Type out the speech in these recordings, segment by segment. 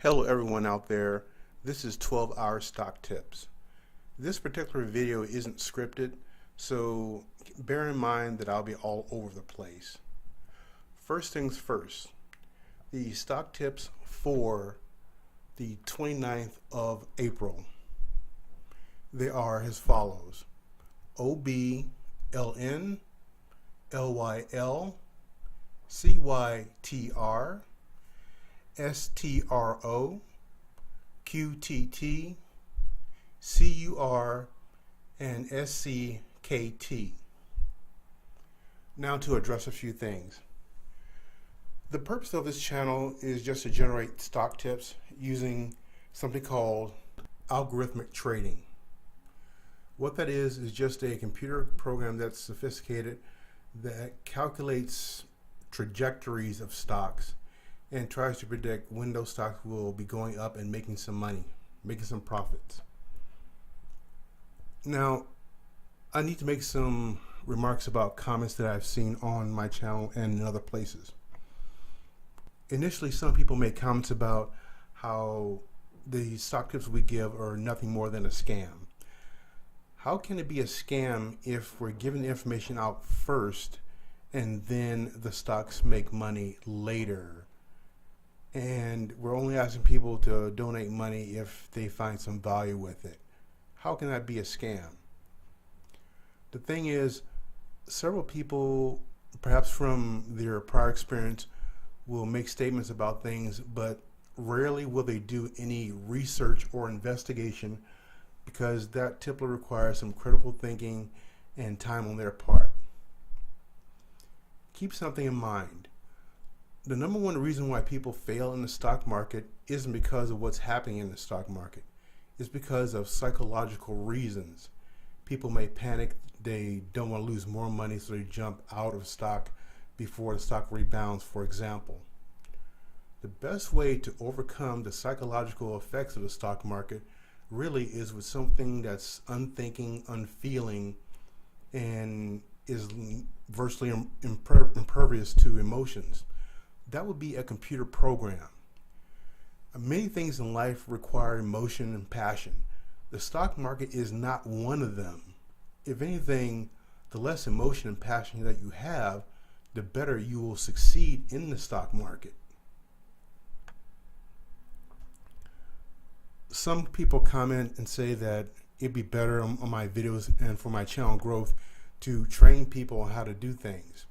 Hello everyone out there, this is 12-hour stock tips. This particular video isn't scripted, so bear in mind that I'll be all over the place. First things first, the stock tips for the 29th of April. They are as follows: OBLN, LYL, CYTR, STRO, QTT, CUR, and SCKT. Now to address a few things. The purpose of this channel is just to generate stock tips using something called algorithmic trading. What that is just a computer program that's sophisticated that calculates trajectories of stocks and tries to predict when those stocks will be going up and making some money, making some profits. Now, I need to make some remarks about comments that I've seen on my channel and in other places. Initially, some people made comments about how the stock tips we give are nothing more than a scam. How can it be a scam if we're giving the information out first and then the stocks make money later? And we're only asking people to donate money if they find some value with it. How can that be a scam? The thing is, several people, perhaps from their prior experience, will make statements about things, but rarely will they do any research or investigation, because that typically requires some critical thinking and time on their part. Keep something in mind. The number one reason why people fail in the stock market isn't because of what's happening in the stock market. It's because of psychological reasons. People may panic, they don't want to lose more money, so they jump out of stock before the stock rebounds, for example. The best way to overcome the psychological effects of the stock market really is with something that's unthinking, unfeeling, and is virtually impervious to emotions. That would be a computer program. Many things in life require emotion and passion. The stock market is not one of them. If anything, the less emotion and passion that you have, the better you will succeed in the stock market. Some people comment and say that it'd be better on my videos and for my channel growth to train people on how to do things.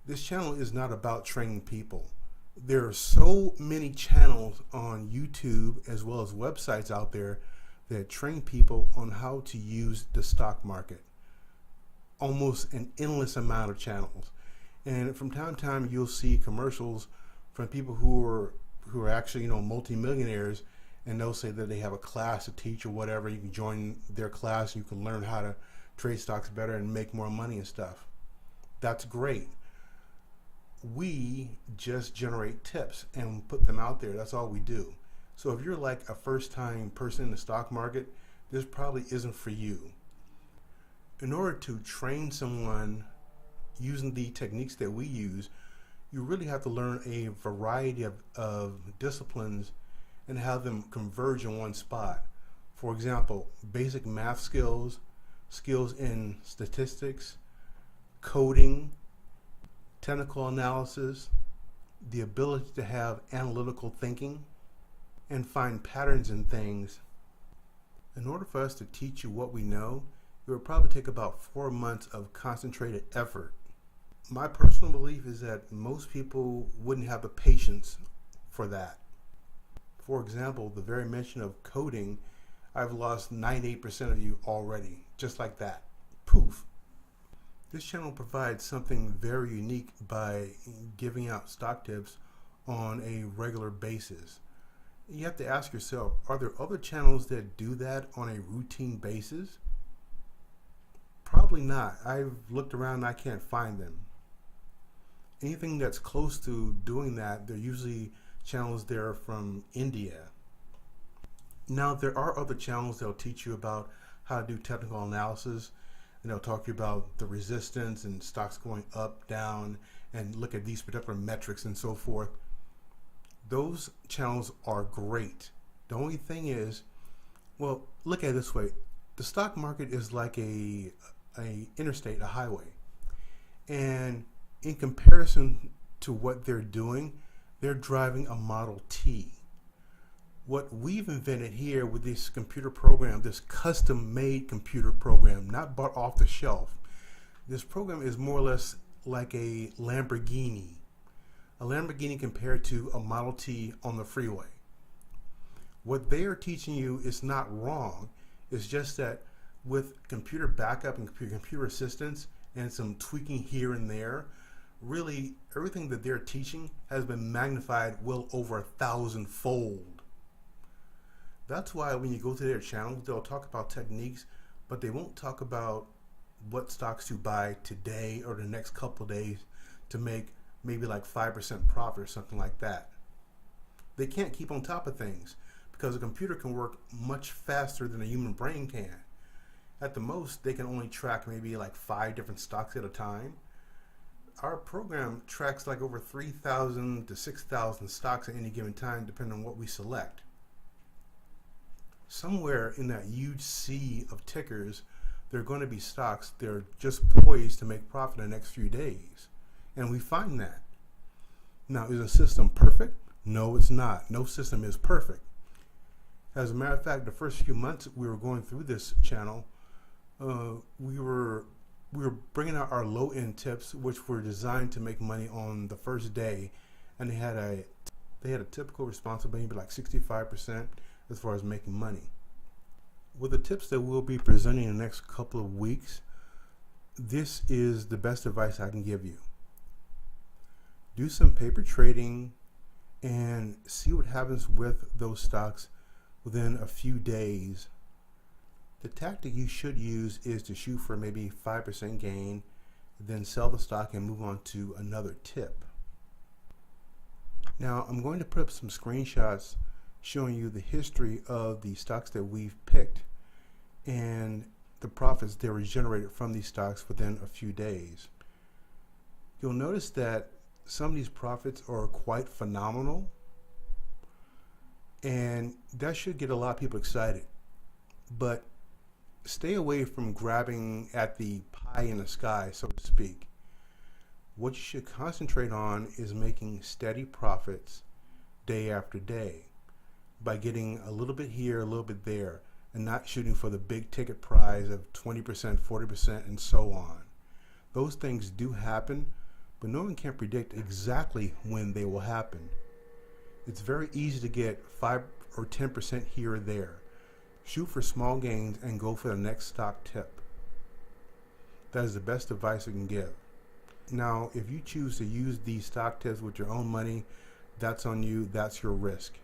This channel is not about training people. There are so many channels on YouTube as well as websites out there that train people on how to use the stock market. Almost an endless amount of channels. And from time to time you'll see commercials from people who are actually, multimillionaires, and they'll say that they have a class to teach or whatever. You can join their class, you can learn how to trade stocks better and make more money and stuff. That's great. We just generate tips and put them out there. That's all we do. So if you're like a first-time person in the stock market, this probably isn't for you. In order to train someone using the techniques that we use, you really have to learn a variety of disciplines and have them converge in one spot. For example, basic math skills, skills in statistics, coding, technical analysis, the ability to have analytical thinking, and find patterns in things. In order for us to teach you what we know, it would probably take about 4 months of concentrated effort. My personal belief is that most people wouldn't have the patience for that. For example, the very mention of coding, I've lost 98% of you already, just like that. Poof. This channel provides something very unique by giving out stock tips on a regular basis. You have to ask yourself, are there other channels that do that on a routine basis? Probably not. I've looked around and I can't find them. Anything that's close to doing that, they're usually channels there from India. Now, there are other channels that'll teach you about how to do technical analysis, and they'll talk to you about the resistance and stocks going up, down, and look at these particular metrics and so forth. Those channels are great. The only thing is, well, look at it this way. The stock market is like a interstate, a highway. And in comparison to what they're doing, they're driving a Model T. What we've invented here with this computer program, this custom-made computer program, not bought off the shelf, this program is more or less like a Lamborghini. A Lamborghini compared to a Model T on the freeway. What they are teaching you is not wrong. It's just that with computer backup and computer assistance and some tweaking here and there, really everything that they're teaching has been magnified well over 1,000-fold. That's why when you go to their channel, they'll talk about techniques, but they won't talk about what stocks to buy today or the next couple of days to make maybe like 5% profit or something like that. They can't keep on top of things because a computer can work much faster than a human brain can. At the most, they can only track maybe like 5 different stocks at a time. Our program tracks like over 3,000 to 6,000 stocks at any given time, depending on what we select. Somewhere in that huge sea of tickers, there are going to be stocks that are just poised to make profit in the next few days. And we find that. Now, is the system perfect? No, it's not. No system is perfect. As a matter of fact, the first few months we were going through this channel, we were bringing out our low-end tips, which were designed to make money on the first day, and they had a typical responsibility, like 65% as far as making money. With the tips that we'll be presenting in the next couple of weeks, this is the best advice I can give you. Do some paper trading and see what happens with those stocks within a few days. The tactic you should use is to shoot for maybe 5% gain, then sell the stock and move on to another tip. Now I'm going to put up some screenshots showing you the history of the stocks that we've picked and the profits that were generated from these stocks within a few days. You'll notice that some of these profits are quite phenomenal, and that should get a lot of people excited. But stay away from grabbing at the pie in the sky, so to speak. What you should concentrate on is making steady profits day after day by getting a little bit here, a little bit there, and not shooting for the big ticket prize of 20%, 40%, and so on. Those things do happen, but no one can predict exactly when they will happen. It's very easy to get 5 or 10% here or there. Shoot for small gains and go for the next stock tip. That is the best advice I can give. Now, if you choose to use these stock tips with your own money, that's on you, that's your risk.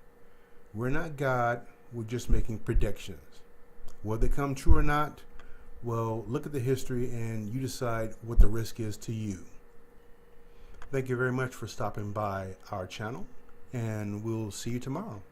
We're not God, we're just making predictions. Will they come true or not? Well, look at the history and you decide what the risk is to you. Thank you very much for stopping by our channel, and we'll see you tomorrow.